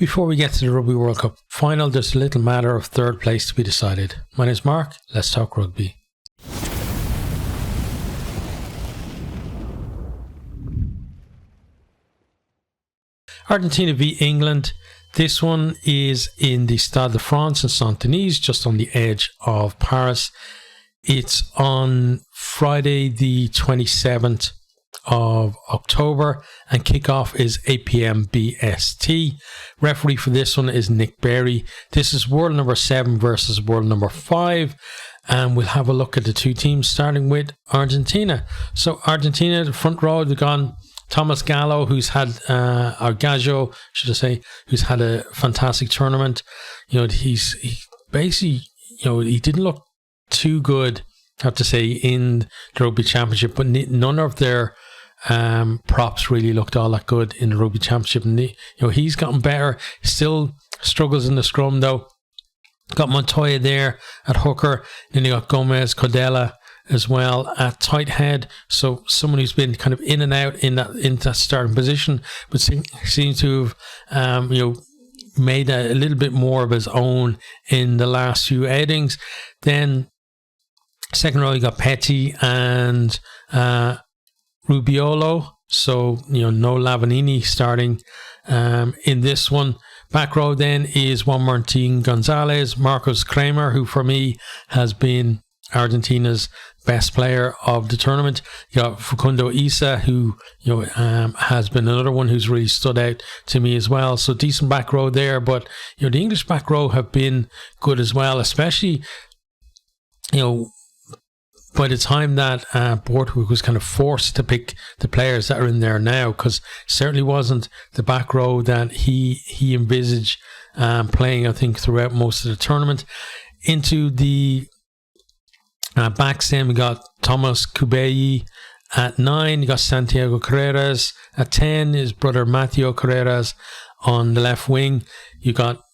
Before we get to the Rugby World Cup final, there's a little matter of third place to be decided. My name's Mark, let's talk rugby. Argentina v England. This one is in the Stade de France in Saint-Denis, just on the edge of Paris. It's on Friday the 27th of October, and kickoff is 8 p.m. BST. Referee for this one is Nick Berry. This is world number 7 versus world number 5, and we'll have a look at the two teams, starting with Argentina. So Argentina, the front row, they've gone Thomas Gallo, who's had or Gallo, should I say, who's had a fantastic tournament. You know, he basically, you know, he didn't look too good, I have to say, in the Rugby Championship, but none of their props really looked all that good in the Rugby Championship. And you know, he's gotten better. Still struggles in the scrum though. Got Montoya there at hooker. Then you got Gomez, Codella as well at tight head. So someone who's been kind of in and out in that starting position, but seems to have made a little bit more of his own in the last few outings. Then second row, you got Petty and Rubiolo. So, you know, no Lavanini starting in this one. Back row then is Juan Martin Gonzalez, Marcos Kramer, who for me has been Argentina's best player of the tournament. You got Facundo Isa, who has been another one who's really stood out to me as well. So decent back row there, but you know, the English back row have been good as well, especially, you know, by the time that Borthwick was kind of forced to pick the players that are in there now, because it certainly wasn't the back row that he envisaged playing, I think, throughout most of the tournament. Into the backs then, we got Thomas Kubeyi at 9, you got Santiago Carreras at 10, his brother Matteo Carreras on the left wing. You got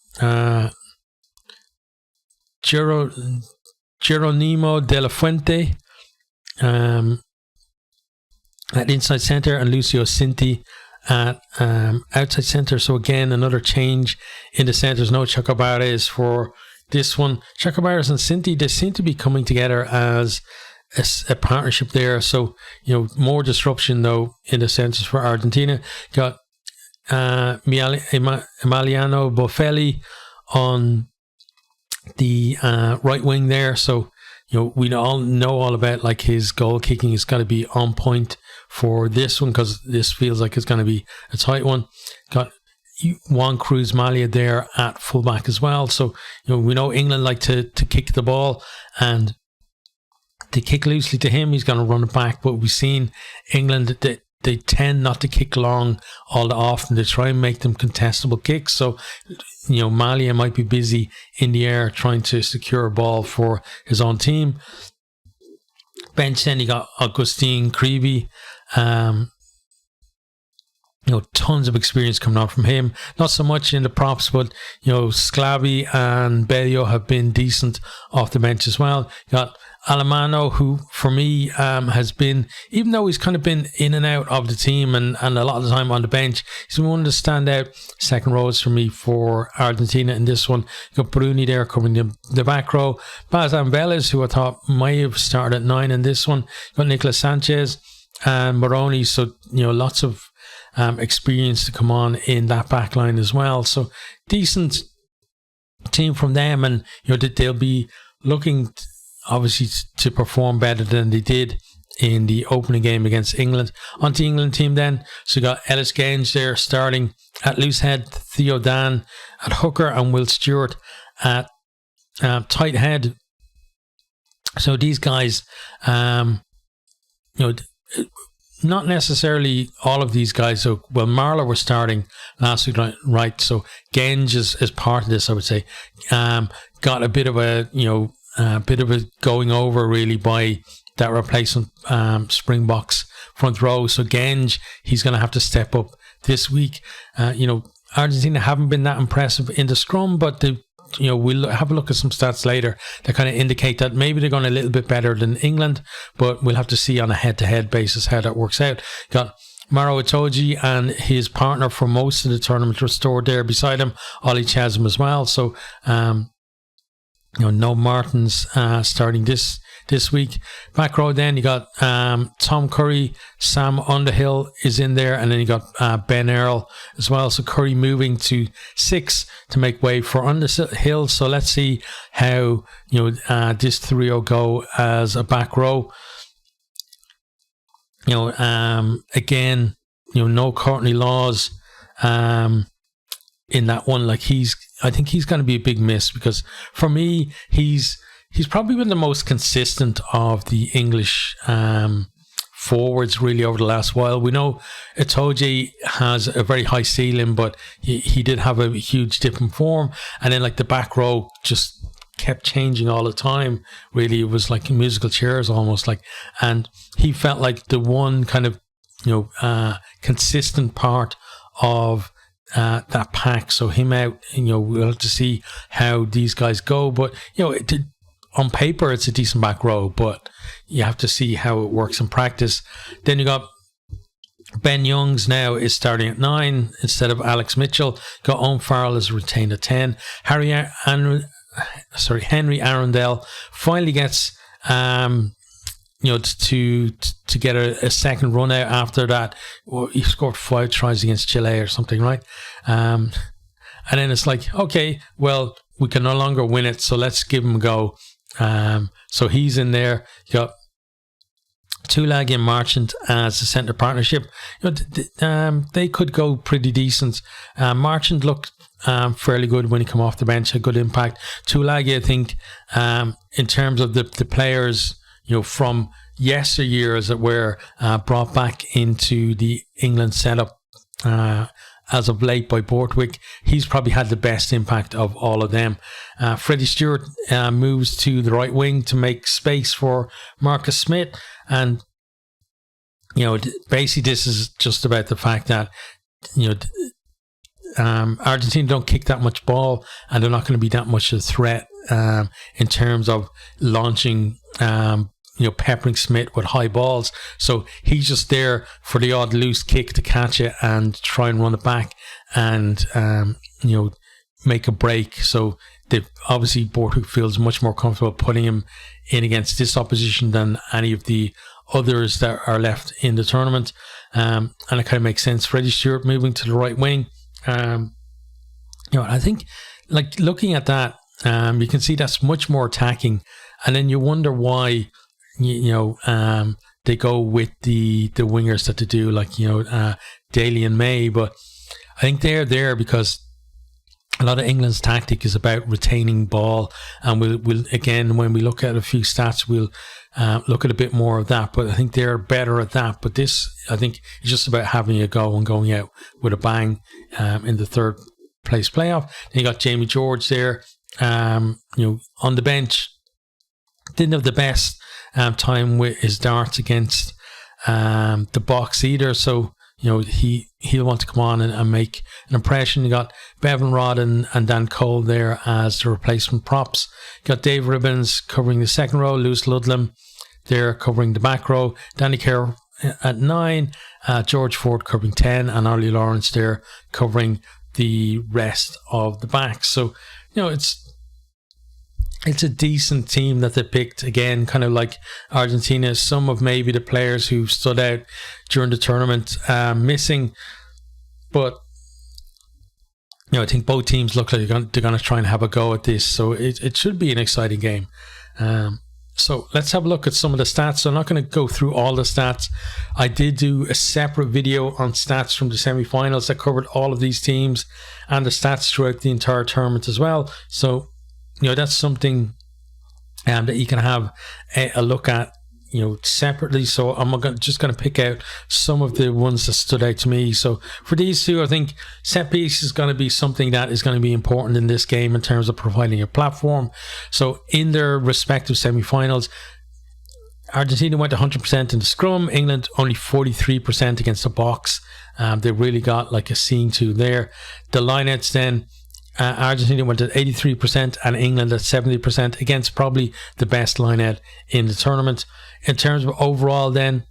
Geronimo de la Fuente at inside centre, and Lucio Cinti at outside centre. So again, another change in the centres. No Chacobares for this one. Chacobares and Cinti, they seem to be coming together as a partnership there. So, you know, more disruption though in the centres for Argentina. Got Emiliano Bofelli on the right wing there. So, you know, we all know all about like his goal kicking has got to be on point for this one, because this feels like it's going to be a tight one. Got Juan Cruz Malia there at fullback as well. So, you know, we know England like to kick the ball, and they kick loosely to him, he's going to run it back. But we've seen England, they tend not to kick long all that often. They try and make them contestable kicks. So, you know, Malia might be busy in the air trying to secure a ball for his own team. Bench then, you got Augustin Creevy. You know, tons of experience coming out from him. Not so much in the props, but, you know, Sclavi and Bello have been decent off the bench as well. You got Alemano, who for me has been, even though he's kind of been in and out of the team and a lot of the time on the bench, he's been one of the standout second rows for me for Argentina in this one. You got Bruni there covering the back row. Bazan Vélez, who I thought might have started at 9 in this one. You got Nicolas Sanchez and Moroni. So, you know, lots of experience to come on in that back line as well. So decent team from them, and you know, they'll be looking obviously to perform better than they did in the opening game against England. On the England team then, so you got Ellis Genge there starting at loose head, Theo Dan at hooker, and Will Stewart at tight head. So these guys, you know, not necessarily all of these guys. So, well, Marler was starting last week, right? So Genge is part of this, I would say. Got a bit of a, you know, bit of a going over really by that replacement Springboks front row. So Genge, he's going to have to step up this week. You know, Argentina haven't been that impressive in the scrum, but they, you know, we'll have a look at some stats later that kind of indicate that maybe they're going a little bit better than England, but we'll have to see on a head-to-head basis how that works out. Got Maro Itoje and his partner for most of the tournament restored there beside him, Ollie Chasm as well. So, no Martins starting this week. Back row then, you got Tom Curry, Sam Underhill is in there, and then you got Ben Earl as well. So Curry moving to 6 to make way for Underhill. So let's see how this trio go as a back row. Again, no Courtney Laws in that one. Like I think he's going to be a big miss, because for me, he's probably been the most consistent of the English forwards really over the last while. We know Itoje has a very high ceiling, but he did have a huge dip in form, and then like the back row just kept changing all the time. Really, it was like musical chairs almost, like, and he felt like the one kind of consistent part of that pack. So him out, we'll have to see how these guys go, but on paper it's a decent back row, but you have to see how it works in practice. Then you got Ben Youngs now is starting at 9 instead of Alex Mitchell. Got Owen Farrell is retained at 10. Henry Arundel finally gets to get a second run out after that. Well, he scored 5 tries against Chile or something, right? And then it's like, okay, well, we can no longer win it, so let's give him a go. So he's in there. You got Tulag and Marchant as the centre partnership. They could go pretty decent. Marchant looked fairly good when he came off the bench, a good impact. Tulagi, I think, in terms of the players, from yesteryear, as it were, brought back into the England setup as of late by Borthwick, he's probably had the best impact of all of them. Freddie Stewart moves to the right wing to make space for Marcus Smith, and basically this is just about the fact that Argentina don't kick that much ball, and they're not going to be that much of a threat in terms of launching, peppering Smith with high balls. So he's just there for the odd loose kick to catch it and try and run it back and make a break. So obviously Borthwick feels much more comfortable putting him in against this opposition than any of the others that are left in the tournament, and it kind of makes sense. Freddie Stewart moving to the right wing. I think, like, looking at that, you can see that's much more attacking, and then you wonder why they go with the wingers that they do, like Daly and May. But I think they're there because a lot of England's tactic is about retaining ball, and we'll again, when we look at a few stats, we'll look at a bit more of that. But I think they're better at that. But this, I think, is just about having a go and going out with a bang in the third place playoff. Then you got Jamie George there, on the bench. Didn't have the best time with his darts against the box either. So he'll want to come on and make an impression. You got Bevan Rod and Dan Cole there as the replacement props. You got Dave Ribbons covering the second row, Lewis Ludlam there covering the back row, Danny Kerr at 9, George Ford covering 10, and Ollie Lawrence there covering the rest of the back. So it's a decent team that they picked. Again, kind of like Argentina, some of maybe the players who stood out during the tournament missing. But I think both teams look like they're going to try and have a go at this. So it should be an exciting game. So let's have a look at some of the stats. So I'm not going to go through all the stats. I did do a separate video on stats from the semi-finals that covered all of these teams and the stats throughout the entire tournament as well. So that's something that you can have a look at, separately. So I'm just going to pick out some of the ones that stood out to me. So for these two, I think set piece is going to be something that is going to be important in this game in terms of providing a platform. So in their respective semi-finals, Argentina went 100% in the scrum, England only 43% against the box. They really got like a scene to there. The lineouts then, Argentina went at 83% and England at 70% against probably the best lineout in the tournament. In terms of overall then,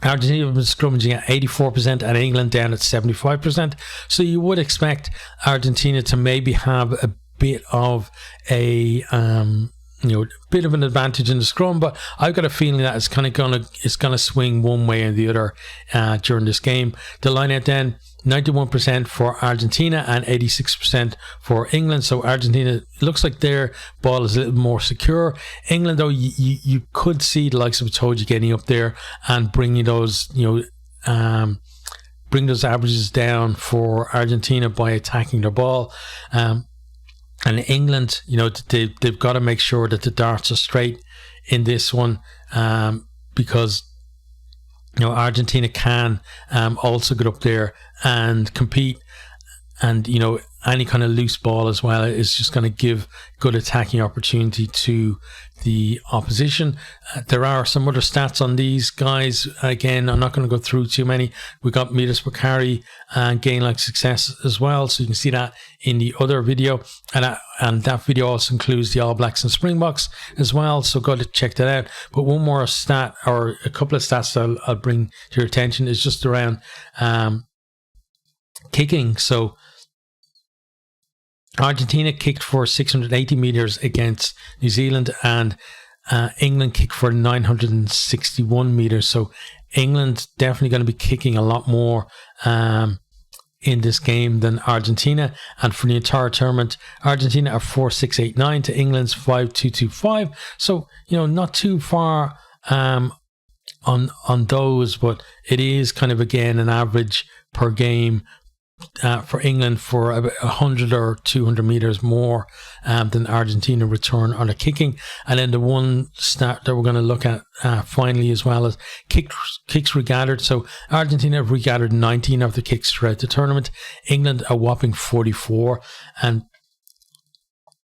Argentina was scrummaging at 84% and England down at 75%. So you would expect Argentina to maybe have a bit of a bit of an advantage in the scrum, but I've got a feeling that it's gonna swing one way or the other during this game. The line out then, 91% for Argentina and 86% for England. So Argentina, looks like their ball is a little more secure. England, though, you could see the likes of Toji getting up there and bringing those bring those averages down for Argentina by attacking their ball. And England, they've got to make sure that the darts are straight in this one, because Argentina can also get up there and compete, and any kind of loose ball as well is just going to give good attacking opportunity to the opposition. There are some other stats on these guys. Again, I'm not going to go through too many. We got meters per carry and gain like success as well, so you can see that in the other video, and that video also includes the All Blacks and Springboks as well, so go to check that out. But one more stat, or a couple of stats that I'll bring to your attention, is just around kicking. So Argentina kicked for 680 meters against New Zealand, and England kicked for 961 meters. So England definitely going to be kicking a lot more in this game than Argentina. And for the entire tournament, Argentina are 4,689 to England's 5,225. So not too far on those, but it is kind of again an average per game for England for about 100 or 200 meters more than Argentina return on a kicking. And then the one stat that we're going to look at finally as well is kicks regathered. So Argentina have regathered 19 of the kicks throughout the tournament. England a whopping 44. And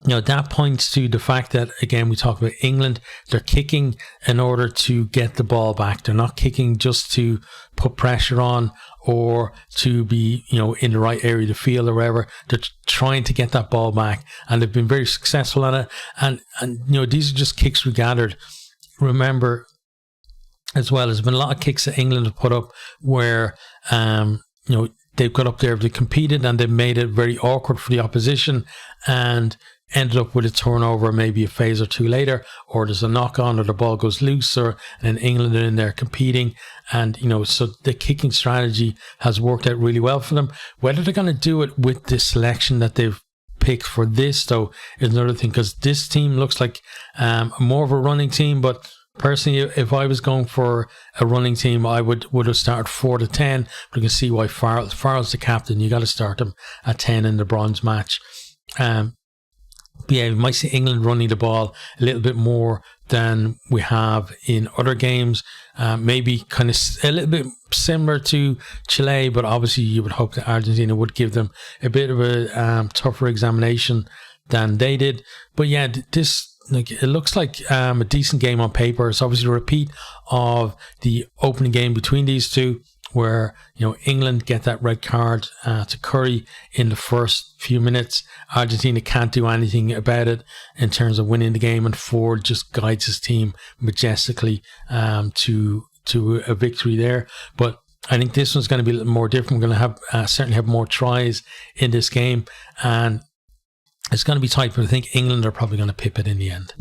that points to the fact that, again, we talk about England, they're kicking in order to get the ball back. They're not kicking just to put pressure on or to be, in the right area of the field or wherever. They're trying to get that ball back, and they've been very successful at it. And these are just kicks regathered. Remember, as well, there's been a lot of kicks that England have put up where, they've got up there, they've competed, and they've made it very awkward for the opposition, and ended up with a turnover maybe a phase or two later, or there's a knock on, or the ball goes loose, and then England are in there competing, and so the kicking strategy has worked out really well for them. Whether they're going to do it with the selection that they've picked for this, though, is another thing, because this team looks like more of a running team. But personally, if I was going for a running team, I would have started 4 to 10, but you can see why Farrell's the captain. You got to start him at 10 in the bronze match. Yeah, we might see England running the ball a little bit more than we have in other games. Maybe kind of a little bit similar to Chile, but obviously you would hope that Argentina would give them a bit of a tougher examination than they did. But yeah, it looks like a decent game on paper. It's obviously a repeat of the opening game between these two, where England get that red card to Curry in the first few minutes. Argentina can't do anything about it in terms of winning the game, and Ford just guides his team majestically to a victory there. But I think this one's going to be a little more different. We're going to have certainly have more tries in this game, and it's going to be tight, but I think England are probably going to pip it in the end.